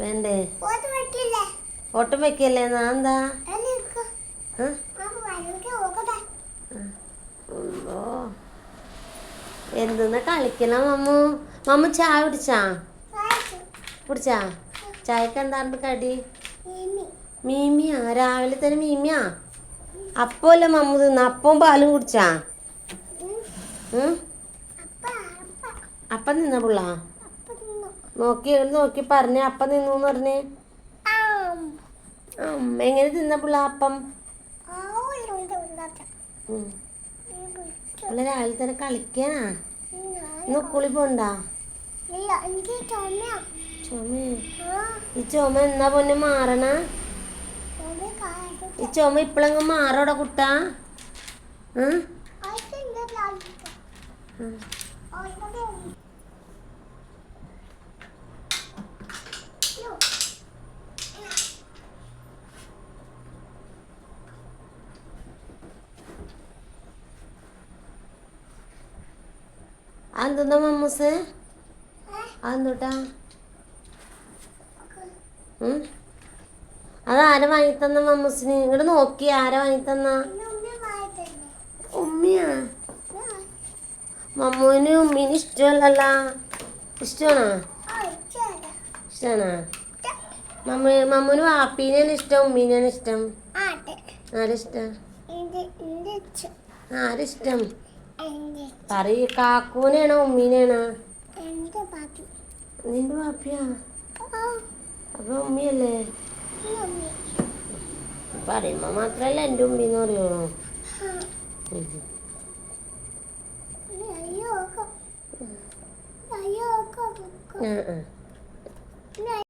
വേണ്ടേ? ഓട്ടം വെക്കല്ലേ? എന്താ എന്തെന്നാ കളിക്കണം മമ്മു? മമ്മു ചായ കുടിച്ചാ? ചായക്ക് എന്താണ്ട് കടി? മീമിയാ? രാവിലെ തന്നെ മീമിയാ? അപ്പല്ലേ മമ്മു തിന്ന? അപ്പവും പാലും കുടിച്ചാ? അപ്പം നിന്ന പിള്ള നോക്കി പറഞ്ഞ അപ്പം നിന്നു പറഞ്ഞേ. എങ്ങനെ തിന്ന പിള്ള അപ്പം? പിള്ള രാവിലെ തന്നെ കളിക്കാനാ? ഇന്ന് സ്കൂളിൽ പോണ്ടാ? ചുമ? ഈ ചുമ എന്നാ പൊന്നെ മാറണ? ഈ ചുമ ഇപ്പഴെങ്ങ് മാറോടാ കുട്ടാ? അതെന്താ മമ്മൂസ്? അതെന്തോട്ടാ? അതാരാ വാങ്ങിത്തന്ന മമ്മൂസിന്? ഇങ്ങോട്ട് നോക്കി ആരാ വാങ്ങിത്തന്ന? ഉമ്മിയാ? മമ്മൂന് ഉമ്മീന് ഇഷ്ടമല്ലല്ലോ. ഇഷ്ടമാണോ? ഇഷ്ടമാണോ? മമ്മൂന് വാപ്പീനാണ് ഇഷ്ടം ഉമ്മീനാണ് ഇഷ്ടം? ആരിഷ്ടം? ആരിഷ്ടം? പറയ്. കാക്കൂനാണോ ഉമ്മീനാണോ? നിന്റെ വാപ്പിയാ? അപ്പൊ ഉമ്മിയല്ലേ? പറയുമ്പോ മാത്രല്ല എൻ്റെ ഉമ്മീന്ന് പറയുള്ളൂ. ആ